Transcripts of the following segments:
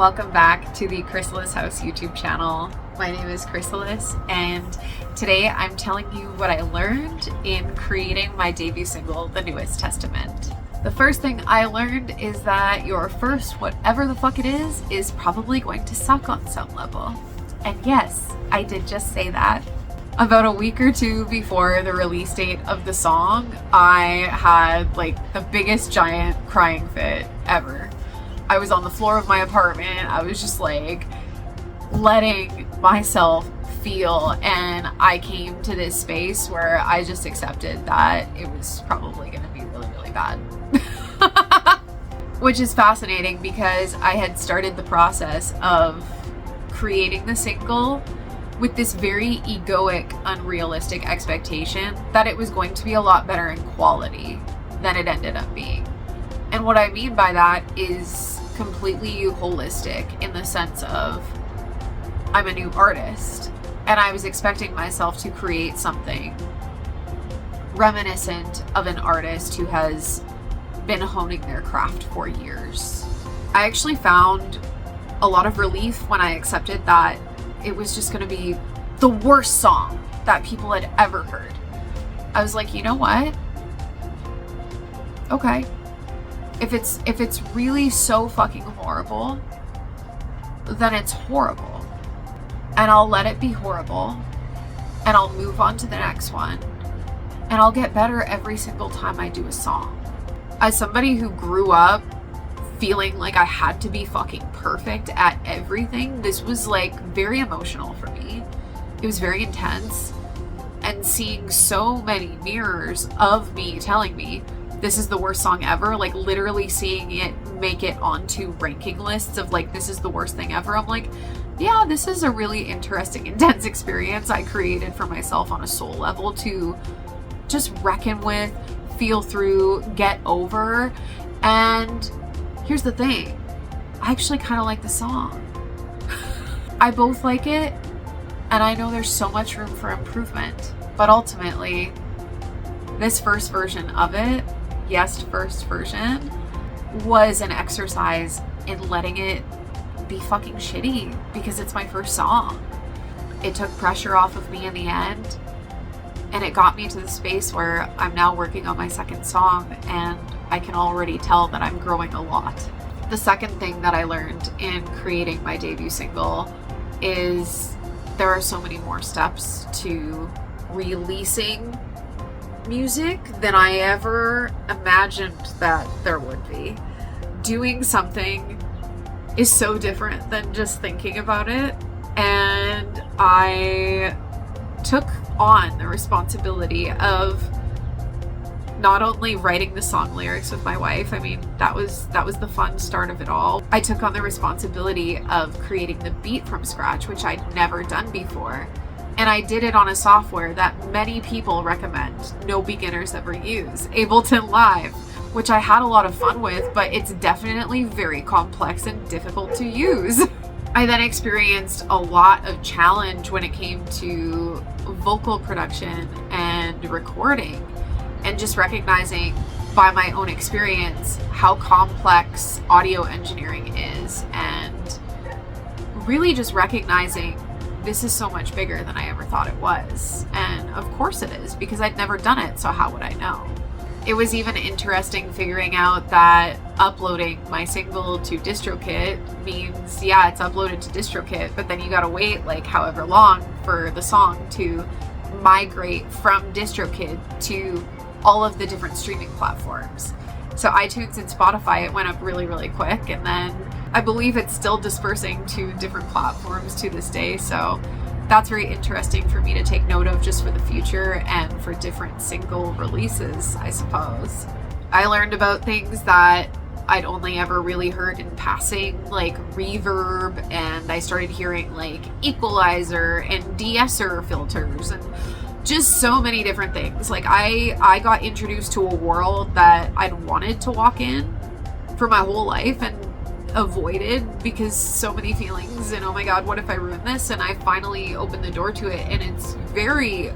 Welcome back to the Chrysalis House YouTube channel. My name is Chrysalis, and today I'm telling you what I learned in creating my debut single, The Newest Testament. The first thing I learned is that your first, whatever the fuck it is probably going to suck on some level. And yes, I did just say that. About a week or two before the release date of the song, I had like the biggest giant crying fit ever. I was on the floor of my apartment. I was just like letting myself feel, and I came to this space where I just accepted that it was probably going to be really, really bad. Which is fascinating because I had started the process of creating the single with this very egoic, unrealistic expectation that it was going to be a lot better in quality than it ended up being. And what I mean by that is completely holistic in the sense of I'm a new artist and I was expecting myself to create something reminiscent of an artist who has been honing their craft for years. I actually found a lot of relief when I accepted that it was just going to be the worst song that people had ever heard. I was like, you know what? Okay. If it's really so fucking horrible, then it's horrible. And I'll let it be horrible. And I'll move on to the next one. And I'll get better every single time I do a song. As somebody who grew up feeling like I had to be fucking perfect at everything, this was like very emotional for me. It was very intense. And seeing so many mirrors of me telling me this is the worst song ever, like literally seeing it make it onto ranking lists of like, this is the worst thing ever. I'm like, yeah, this is a really interesting, intense experience I created for myself on a soul level to just reckon with, feel through, get over. And here's the thing, I actually kind of like the song. I both like it, and I know there's so much room for improvement. But ultimately, this first version of it, first version, was an exercise in letting it be fucking shitty because it's my first song. It took pressure off of me in the end, and it got me to the space where I'm now working on my second song, and I can already tell that I'm growing a lot. The second thing that I learned in creating my debut single is there are so many more steps to releasing music than I ever imagined that there would be. Doing something is so different than just thinking about it, and I took on the responsibility of not only writing the song lyrics with my wife. I mean, that was the fun start of it all. I took on the responsibility of creating the beat from scratch, which I'd never done before. And I did it on a software that many people recommend no beginners ever use, Ableton Live, which I had a lot of fun with, but it's definitely very complex and difficult to use. I then experienced a lot of challenge when it came to vocal production and recording, and just recognizing by my own experience how complex audio engineering is, and really just recognizing this is so much bigger than I ever thought it was. And of course it is, because I'd never done it, so how would I know? It was even interesting figuring out that uploading my single to DistroKid means, yeah, it's uploaded to DistroKid, but then you gotta wait like however long for the song to migrate from DistroKid to all of the different streaming platforms. So iTunes and Spotify, it went up really, really quick, and then I believe it's still dispersing to different platforms to this day. So that's very interesting for me to take note of just for the future and for different single releases, I suppose. I learned about things that I'd only ever really heard in passing, like reverb, and I started hearing like equalizer and de-esser filters and just so many different things. Like I got introduced to a world that I'd wanted to walk in for my whole life and avoided because so many feelings and oh my god, what if I ruin this? And I finally opened the door to it, and it's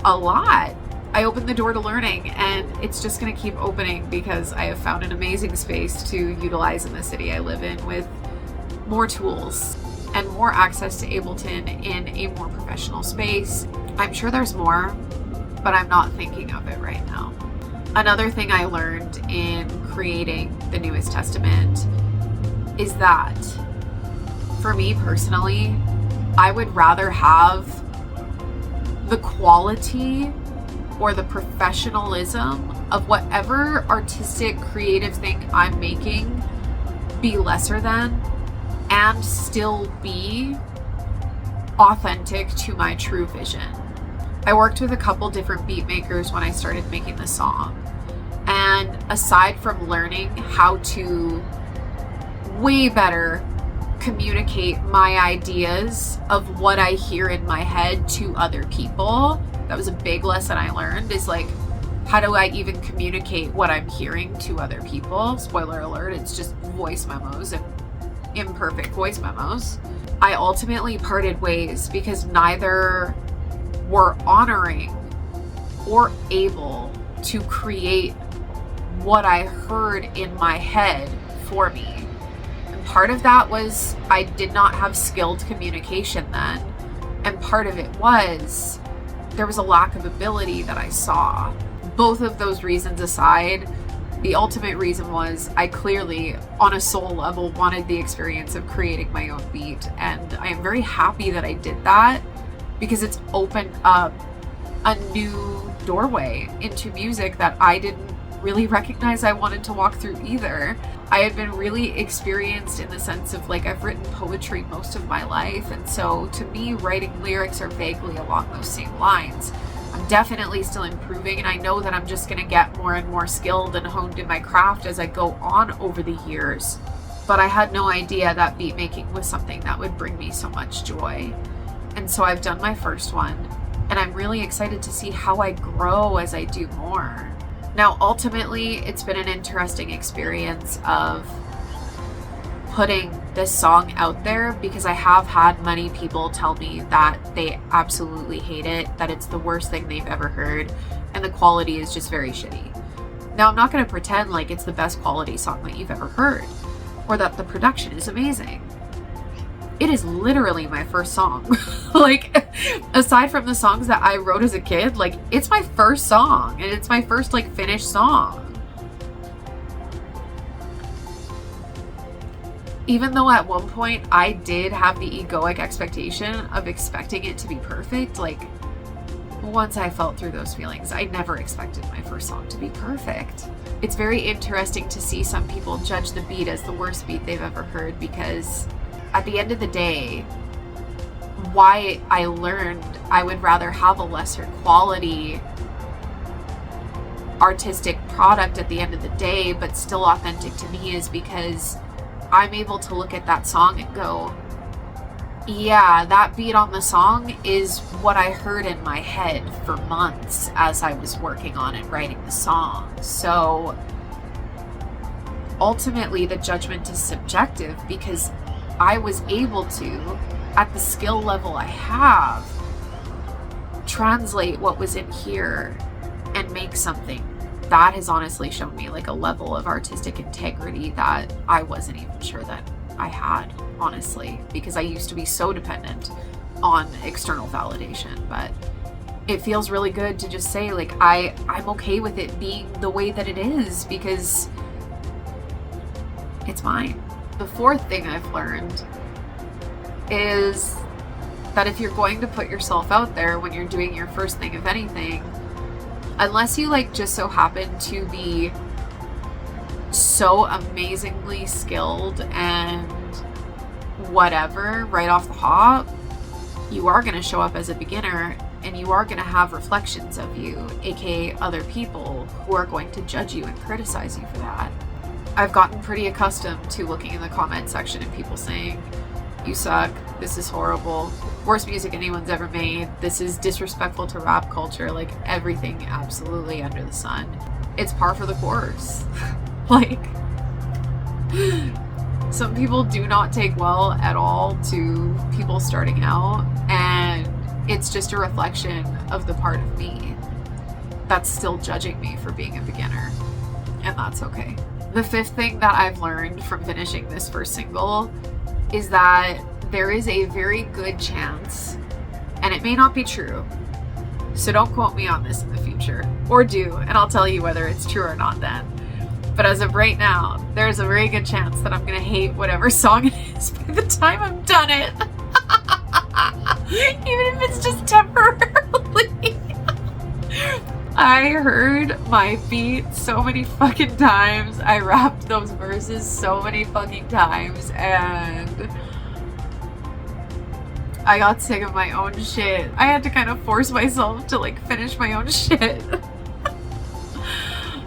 a lot. I opened the door to learning, and it's just going to keep opening because I have found an amazing space to utilize in the city I live in with more tools and more access to Ableton in a more professional space. I'm sure there's more, but I'm not thinking of it right now. Another thing I learned in creating the Newest Testament is that for me personally, I would rather have the quality or the professionalism of whatever artistic, creative thing I'm making be lesser than and still be authentic to my true vision. I worked with a couple different beat makers when I started making the song. And aside from learning how to way better communicate my ideas of what I hear in my head to other people, that was a big lesson I learned, is like, how do I even communicate what I'm hearing to other people? Spoiler alert, it's just voice memos and imperfect voice memos. I ultimately parted ways because neither were honoring or able to create what I heard in my head for me. And part of that was I did not have skilled communication then. And part of it was there was a lack of ability that I saw. Both of those reasons aside, the ultimate reason was I clearly, on a soul level, wanted the experience of creating my own beat. And I am very happy that I did that because it's opened up a new doorway into music that I didn't really recognize I wanted to walk through either. I had been really experienced in the sense of like I've written poetry most of my life, and so to me writing lyrics are vaguely along those same lines. I'm definitely still improving, and I know that I'm just going to get more and more skilled and honed in my craft as I go on over the years. But I had no idea that beat making was something that would bring me so much joy. And so I've done my first one, and I'm really excited to see how I grow as I do more. Now, ultimately, it's been an interesting experience of putting this song out there because I have had many people tell me that they absolutely hate it, that it's the worst thing they've ever heard, and the quality is just very shitty. Now, I'm not going to pretend like it's the best quality song that you've ever heard, or that the production is amazing. It is literally my first song. Like, aside from the songs that I wrote as a kid, like, it's my first song, and it's my first, like, finished song. Even though at one point I did have the egoic expectation of expecting it to be perfect, like, once I felt through those feelings, I never expected my first song to be perfect. It's very interesting to see some people judge the beat as the worst beat they've ever heard, because at the end of the day, why I learned I would rather have a lesser quality artistic product at the end of the day, but still authentic to me, is because I'm able to look at that song and go, yeah, that beat on the song is what I heard in my head for months as I was working on and writing the song. So ultimately the judgment is subjective because I was able to, at the skill level I have, translate what was in here and make something that has honestly shown me like a level of artistic integrity that I wasn't even sure that I had, honestly, because I used to be so dependent on external validation. But it feels really good to just say, like, I'm okay with it being the way that it is because it's mine. The fourth thing I've learned is that if you're going to put yourself out there when you're doing your first thing of anything, unless you like just so happen to be so amazingly skilled and whatever right off the hop, you are going to show up as a beginner and you are going to have reflections of you, aka other people who are going to judge you and criticize you for that. I've gotten pretty accustomed to looking in the comment section and people saying, you suck, this is horrible, worst music anyone's ever made, this is disrespectful to rap culture, like everything absolutely under the sun. It's par for the course. Like, some people do not take well at all to people starting out, and it's just a reflection of the part of me that's still judging me for being a beginner, and that's okay. The fifth thing that I've learned from finishing this first single is that there is a very good chance, and it may not be true, so don't quote me on this in the future, or do, and I'll tell you whether it's true or not then. But as of right now, there's a very good chance that I'm gonna hate whatever song it is by the time I'm done it. Even if it's just temporarily. I heard my beat so many fucking times. I rapped those verses so many fucking times, and I got sick of my own shit. I had to kind of force myself to like finish my own shit.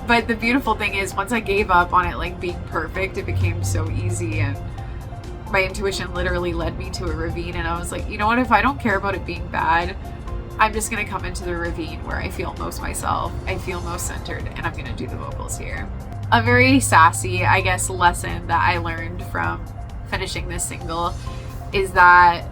But the beautiful thing is, once I gave up on it like being perfect, it became so easy, and my intuition literally led me to a ravine, and I was like, you know what, if I don't care about it being bad, I'm just gonna come into the ravine where I feel most myself, I feel most centered, and I'm gonna do the vocals here. A very sassy, I guess, lesson that I learned from finishing this single is that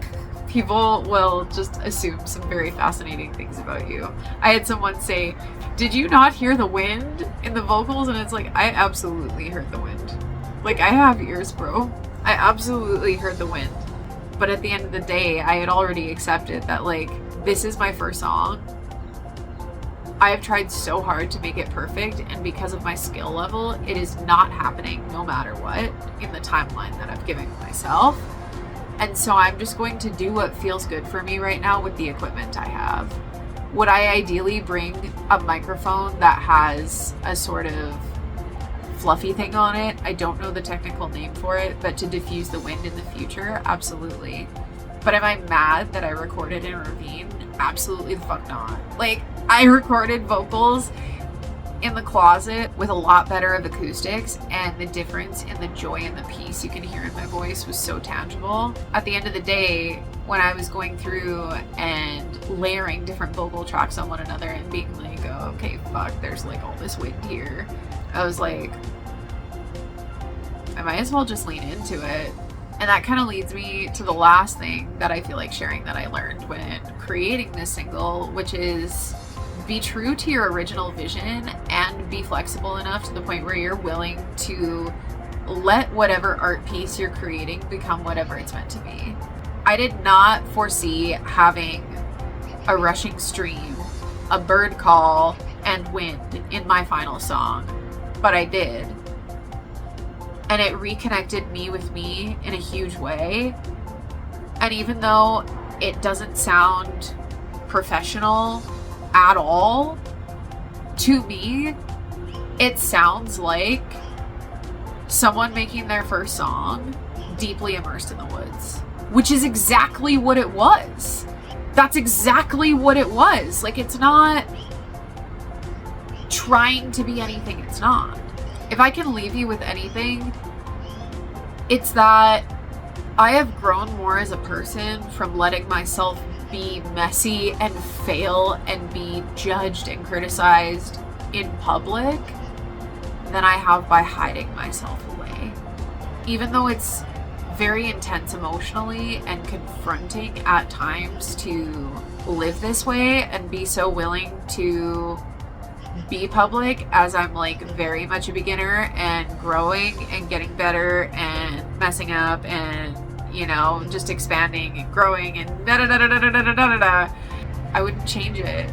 people will just assume some very fascinating things about you. I had someone say, did you not hear the wind in the vocals? And it's like, I absolutely heard the wind. Like, I have ears, bro. I absolutely heard the wind. But at the end of the day, I had already accepted that, like, this is my first song. I have tried so hard to make it perfect, and because of my skill level, it is not happening no matter what in the timeline that I've given myself. And so I'm just going to do what feels good for me right now with the equipment I have. Would I ideally bring a microphone that has a sort of fluffy thing on it? I don't know the technical name for it, but to diffuse the wind in the future, absolutely. But am I mad that I recorded in a ravine? Absolutely the fuck not. Like, I recorded vocals in the closet with a lot better of acoustics, and the difference in the joy and the peace you can hear in my voice was so tangible. At the end of the day, when I was going through and layering different vocal tracks on one another and being like, oh, okay, fuck, there's like all this wind here, I was like, I might as well just lean into it. And that kind of leads me to the last thing that I feel like sharing that I learned when creating this single, which is be true to your original vision and be flexible enough to the point where you're willing to let whatever art piece you're creating become whatever it's meant to be. I did not foresee having a rushing stream, a bird call, and wind in my final song, but I did. And it reconnected me with me in a huge way. And even though it doesn't sound professional at all, to me, it sounds like someone making their first song deeply immersed in the woods, which is exactly what it was. That's exactly what it was. Like, it's not trying to be anything it's not. If I can leave you with anything, it's that I have grown more as a person from letting myself be messy and fail and be judged and criticized in public than I have by hiding myself away. Even though it's very intense emotionally and confronting at times to live this way and be so willing to be public, as I'm like very much a beginner and growing and getting better and messing up and, you know, just expanding and growing and da-da-da-da-da-da-da-da-da. I wouldn't change it.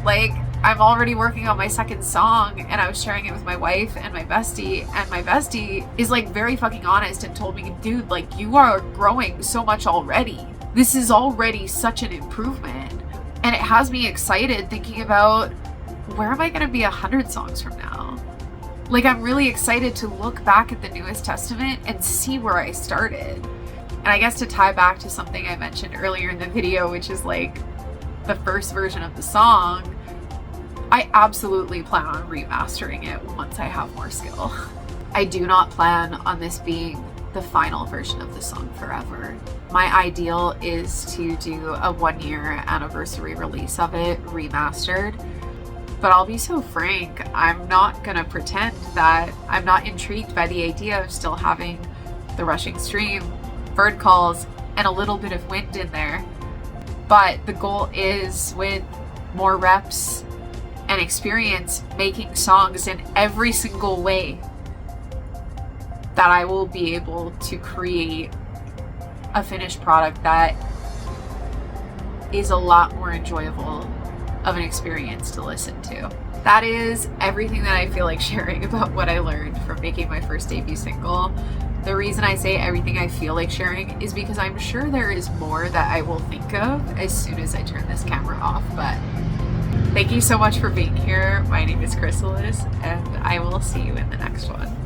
Like, I'm already working on my second song, and I was sharing it with my wife and my bestie, and my bestie is like very fucking honest and told me, dude, like, you are growing so much already. This is already such an improvement. And it has me excited thinking about, where am I going to be 100 songs from now? Like, I'm really excited to look back at the Newest Testament and see where I started. And I guess to tie back to something I mentioned earlier in the video, which is like the first version of the song, I absolutely plan on remastering it once I have more skill. I do not plan on this being the final version of the song forever. My ideal is to do a 1-year anniversary release of it remastered. But I'll be so frank, I'm not gonna pretend that I'm not intrigued by the idea of still having the rushing stream, bird calls, and a little bit of wind in there. But the goal is, with more reps and experience making songs in every single way, that I will be able to create a finished product that is a lot more enjoyable of an experience to listen to. That is everything that I feel like sharing about what I learned from making my first debut single. The reason I say everything I feel like sharing is because I'm sure there is more that I will think of as soon as I turn this camera off. But thank you so much for being here. My name is Chrysalis, and I will see you in the next one.